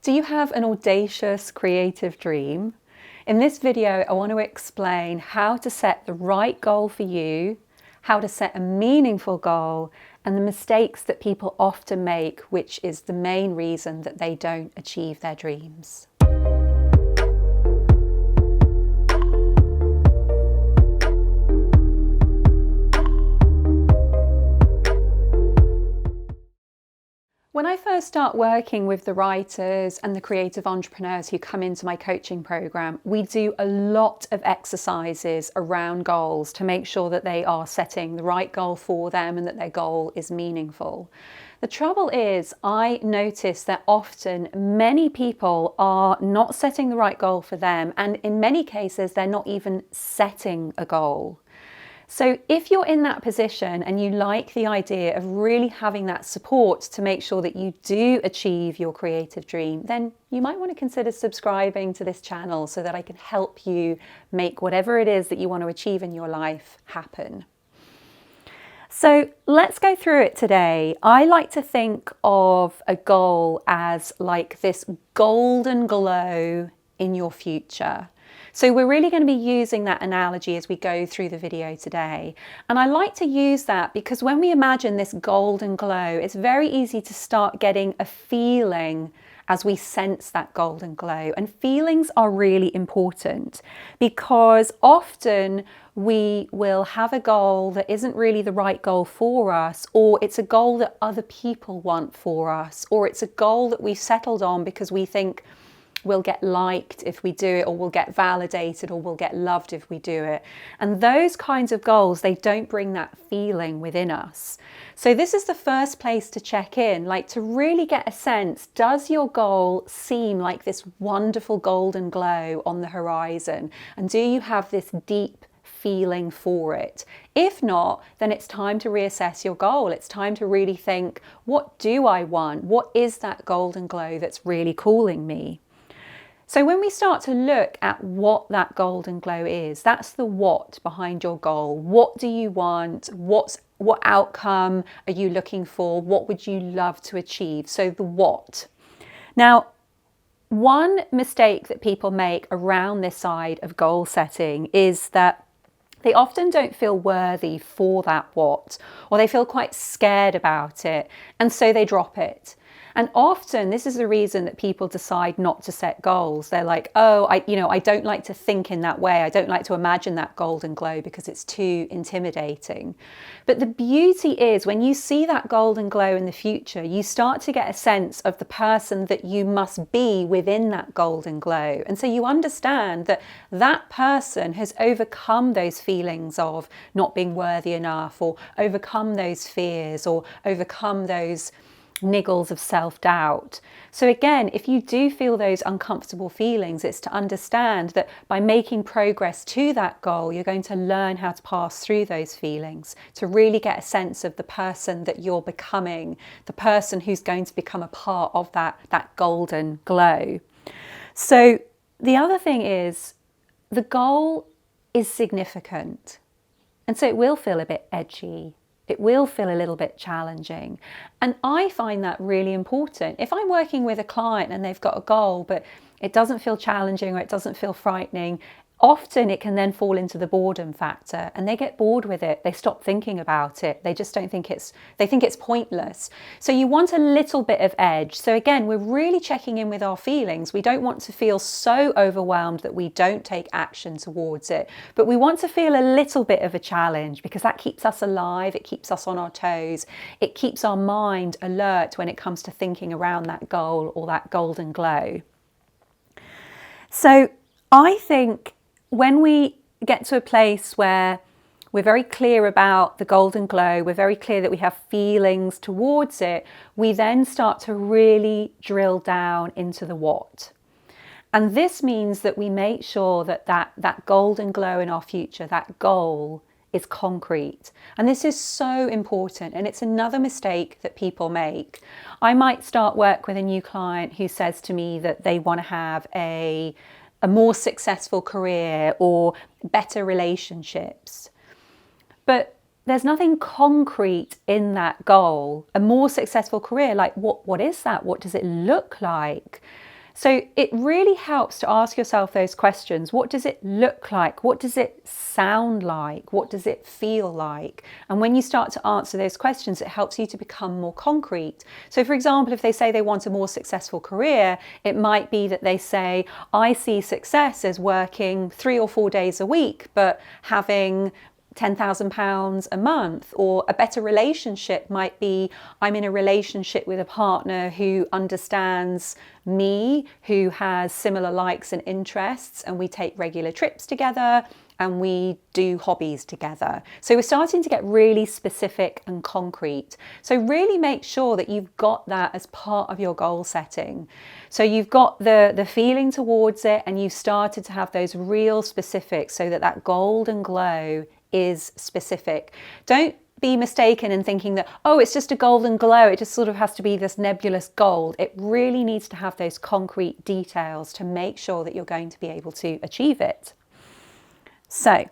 Do you have an audacious creative dream? In this video, I want to explain how to set the right goal for you, how to set a meaningful goal, and the mistakes that people often make, which is the main reason that they don't achieve their dreams. When I first start working with the writers and the creative entrepreneurs who come into my coaching program, we do a lot of exercises around goals to make sure that they are setting the right goal for them and that their goal is meaningful. The trouble is, I notice that often many people are not setting the right goal for them, and in many cases, they're not even setting a goal. So if you're in that position and you like the idea of really having that support to make sure that you do achieve your creative dream, then you might want to consider subscribing to this channel so that I can help you make whatever it is that you want to achieve in your life happen. So let's go through it today. I like to think of a goal as like this golden glow in your future. So we're really going to be using that analogy as we go through the video today. And I like to use that because when we imagine this golden glow, it's very easy to start getting a feeling as we sense that golden glow. And feelings are really important because often we will have a goal that isn't really the right goal for us, or it's a goal that other people want for us, or it's a goal that we've settled on because we think we'll get liked if we do it, or we'll get validated, or we'll get loved if we do it. And those kinds of goals, they don't bring that feeling within us. So this is the first place to check in, like to really get a sense, does your goal seem like this wonderful golden glow on the horizon? And do you have this deep feeling for it? If not, then it's time to reassess your goal. It's time to really think, what do I want? What is that golden glow that's really calling me? So when we start to look at what that golden glow is, that's the what behind your goal. What do you want? What outcome are you looking for? What would you love to achieve? So the what. Now, one mistake that people make around this side of goal setting is that they often don't feel worthy for that what, or they feel quite scared about it, and so they drop it. And often this is the reason that people decide not to set goals. They're like, oh, I don't like to think in that way. I don't like to imagine that golden glow because it's too intimidating. But the beauty is when you see that golden glow in the future, you start to get a sense of the person that you must be within that golden glow. And so you understand that that person has overcome those feelings of not being worthy enough, or overcome those fears, or overcome those niggles of self-doubt. So again, if you do feel those uncomfortable feelings, it's to understand that by making progress to that goal, you're going to learn how to pass through those feelings, to really get a sense of the person that you're becoming, the person who's going to become a part of that golden glow. So the other thing is, the goal is significant. And so it will feel a bit edgy. It will feel a little bit challenging. And I find that really important. If I'm working with a client and they've got a goal, but it doesn't feel challenging or it doesn't feel frightening, often it can then fall into the boredom factor and they get bored with it. They stop thinking about it. They just don't think they think it's pointless. So you want a little bit of edge. So again, we're really checking in with our feelings. We don't want to feel so overwhelmed that we don't take action towards it, but we want to feel a little bit of a challenge because that keeps us alive. It keeps us on our toes. It keeps our mind alert when it comes to thinking around that goal or that golden glow. So I think when we get to a place where we're very clear about the golden glow, we're very clear that we have feelings towards it, we then start to really drill down into the what. And this means that we make sure that golden glow in our future, that goal, is concrete. And this is so important, and it's another mistake that people make. I might start work with a new client who says to me that they want to have a more successful career or better relationships. But there's nothing concrete in that goal. A more successful career, like what is that? What does it look like? So it really helps to ask yourself those questions. What does it look like? What does it sound like? What does it feel like? And when you start to answer those questions, it helps you to become more concrete. So for example, if they say they want a more successful career, it might be that they say, I see success as working 3 or 4 days a week, but having £10,000 a month. Or a better relationship might be, I'm in a relationship with a partner who understands me, who has similar likes and interests, and we take regular trips together and we do hobbies together. So we're starting to get really specific and concrete. So really make sure that you've got that as part of your goal setting. So you've got the feeling towards it, and you've started to have those real specifics so that that golden glow is specific. Don't be mistaken in thinking that, oh, it's just a golden glow, it just sort of has to be this nebulous gold. It really needs to have those concrete details to make sure that you're going to be able to achieve it. So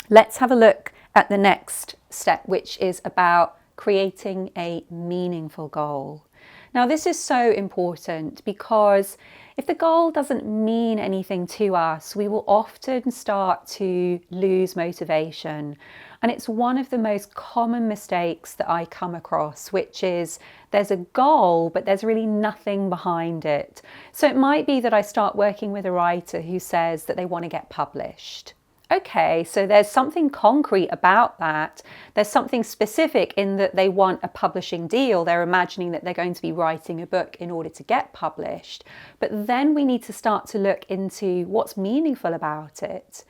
let's have a look at the next step, which is about creating a meaningful goal. Now, this is so important because if the goal doesn't mean anything to us, we will often start to lose motivation. And it's one of the most common mistakes that I come across, which is there's a goal, but there's really nothing behind it. So it might be that I start working with a writer who says that they want to get published. Okay, so there's something concrete about that. There's something specific in that they want a publishing deal. They're imagining that they're going to be writing a book in order to get published. But then we need to start to look into what's meaningful about it.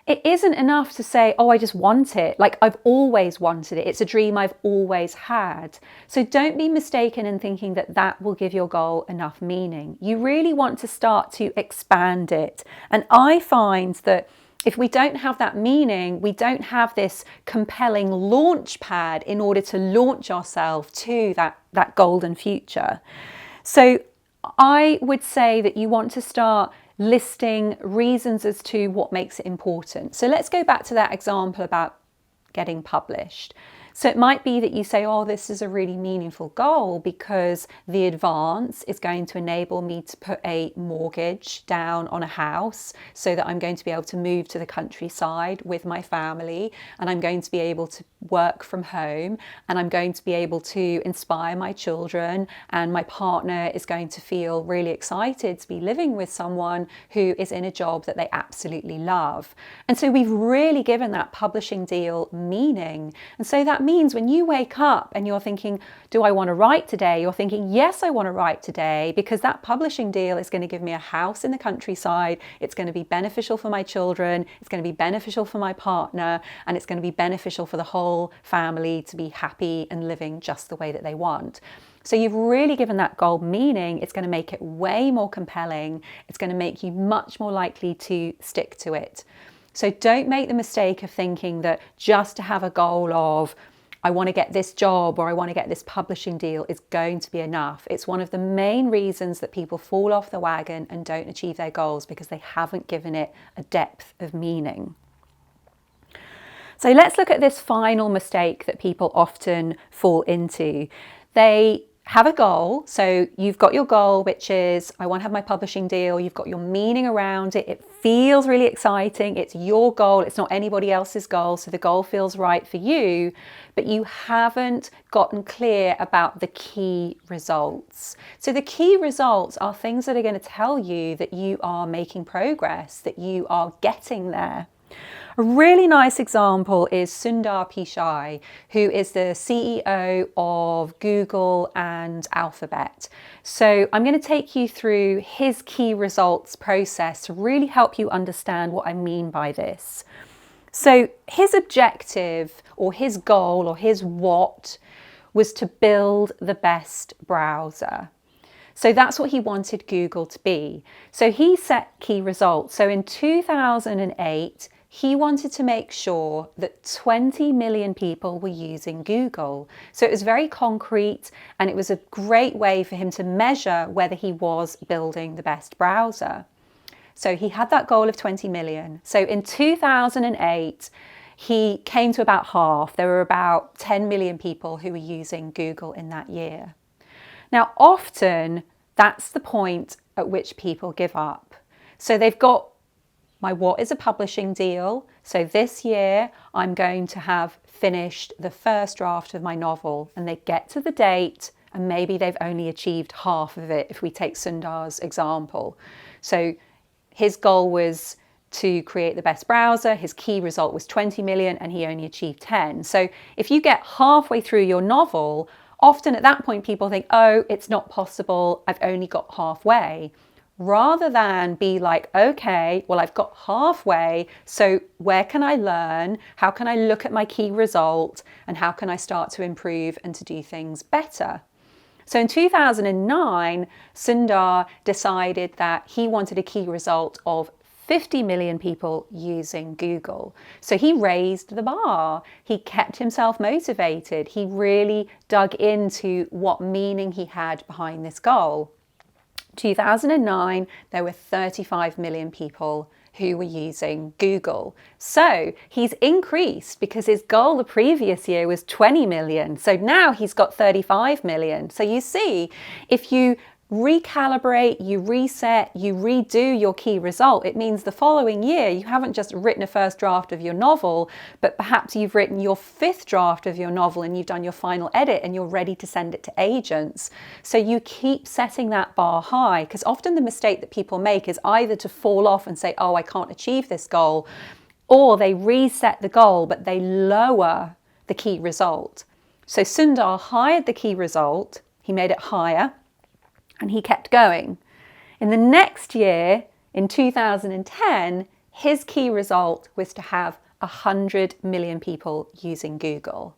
It isn't enough to say, oh, I just want it. Like, I've always wanted it. It's a dream I've always had. So don't be mistaken in thinking that that will give your goal enough meaning. You really want to start to expand it. And I find that if we don't have that meaning, we don't have this compelling launch pad in order to launch ourselves to that golden future. So I would say that you want to start listing reasons as to what makes it important. So let's go back to that example about getting published. So it might be that you say, oh, this is a really meaningful goal because the advance is going to enable me to put a mortgage down on a house so that I'm going to be able to move to the countryside with my family, and I'm going to be able to work from home, and I'm going to be able to inspire my children, and my partner is going to feel really excited to be living with someone who is in a job that they absolutely love. And so we've really given that publishing deal meaning. And so that means when you wake up and you're thinking, do I want to write today? You're thinking, yes, I want to write today, because that publishing deal is going to give me a house in the countryside. It's going to be beneficial for my children. It's going to be beneficial for my partner, and it's going to be beneficial for the whole family to be happy and living just the way that they want. So you've really given that goal meaning. It's going to make it way more compelling. It's going to make you much more likely to stick to it. So don't make the mistake of thinking that just to have a goal of, I want to get this job or I want to get this publishing deal is going to be enough. It's one of the main reasons that people fall off the wagon and don't achieve their goals, because they haven't given it a depth of meaning. So let's look at this final mistake that people often fall into. They have a goal. So you've got your goal, which is, I want to have my publishing deal. You've got your meaning around it. It feels really exciting. It's your goal. It's not anybody else's goal. So the goal feels right for you, but you haven't gotten clear about the key results. So the key results are things that are going to tell you that you are making progress, that you are getting there. A really nice example is Sundar Pichai, who is the CEO of Google and Alphabet. So I'm going to take you through his key results process to really help you understand what I mean by this. So his objective or his goal or his what was to build the best browser. So that's what he wanted Google to be. So he set key results. So in 2008, he wanted to make sure that 20 million people were using Google. So it was very concrete, and it was a great way for him to measure whether he was building the best browser. So he had that goal of 20 million. So in 2008, he came to about half. There were about 10 million people who were using Google in that year. Now, often that's the point at which people give up. So they've got, my what is a publishing deal. So this year I'm going to have finished the first draft of my novel, and they get to the date and maybe they've only achieved half of it if we take Sundar's example. So his goal was to create the best browser. His key result was 20 million and he only achieved 10. So if you get halfway through your novel, often at that point people think, oh, it's not possible, I've only got halfway. Rather than be like, okay, well, I've got halfway, so where can I learn? How can I look at my key result? And how can I start to improve and to do things better? So in 2009, Sundar decided that he wanted a key result of 50 million people using Google. So he raised the bar. He kept himself motivated. He really dug into what meaning he had behind this goal. 2009, there were 35 million people who were using Google. So he's increased because his goal the previous year was 20 million. So now he's got 35 million. So you see, if you recalibrate, you reset, you redo your key result, it means the following year you haven't just written a first draft of your novel, but perhaps you've written your 5th draft of your novel and you've done your final edit and you're ready to send it to agents. So you keep setting that bar high, because often the mistake that people make is either to fall off and say, oh, I can't achieve this goal, or they reset the goal but they lower the key result. So Sundar hired the key result, he made it higher, and he kept going. In the next year, in 2010, his key result was to have 100 million people using Google.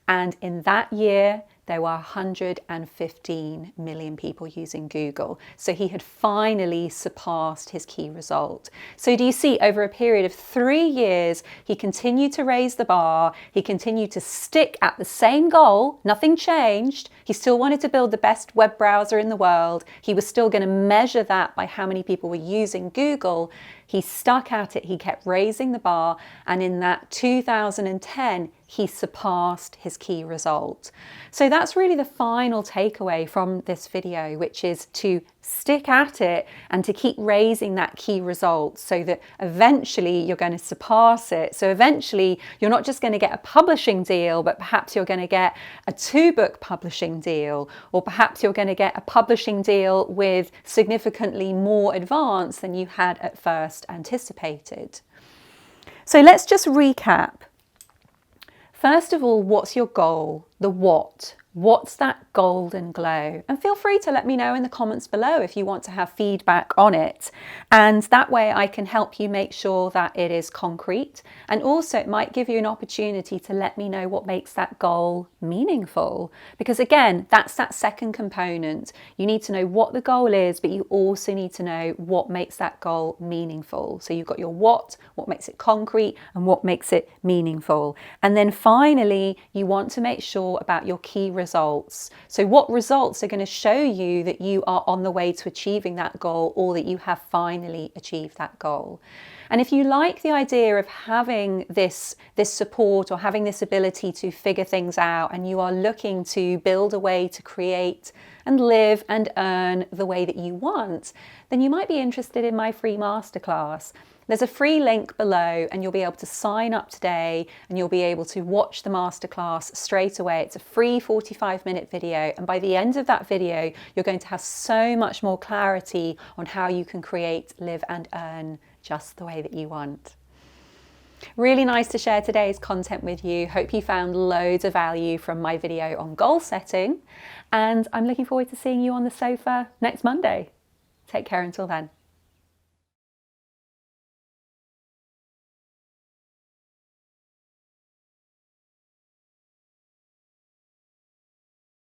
And in that year, there were 115 million people using Google. So he had finally surpassed his key result. So do you see, over a period of 3 years, he continued to raise the bar. He continued to stick at the same goal. Nothing changed. He still wanted to build the best web browser in the world. He was still going to measure that by how many people were using Google. He stuck at it. He kept raising the bar. And in that 2010, he surpassed his key result. So that's really the final takeaway from this video, which is to stick at it and to keep raising that key result so that eventually you're going to surpass it. So eventually you're not just going to get a publishing deal, but perhaps you're going to get a 2-book publishing deal, or perhaps you're going to get a publishing deal with significantly more advance than you had at first anticipated. So let's just recap. First of all, what's your goal? The what? What's that golden glow? And feel free to let me know in the comments below if you want to have feedback on it. And that way I can help you make sure that it is concrete. And also it might give you an opportunity to let me know what makes that goal meaningful. Because again, that's that second component. You need to know what the goal is, but you also need to know what makes that goal meaningful. So you've got your what makes it concrete, and what makes it meaningful. And then finally, you want to make sure about your key results. So what results are going to show you that you are on the way to achieving that goal, or that you have finally achieved that goal. And if you like the idea of having this support, or having this ability to figure things out, and you are looking to build a way to create and live and earn the way that you want, then you might be interested in my free masterclass. There's a free link below and you'll be able to sign up today and you'll be able to watch the masterclass straight away. It's a free 45-minute video, and by the end of that video you're going to have so much more clarity on how you can create, live and earn just the way that you want. Really nice to share today's content with you. Hope you found loads of value from my video on goal setting, and I'm looking forward to seeing you on the sofa next Monday. Take care until then.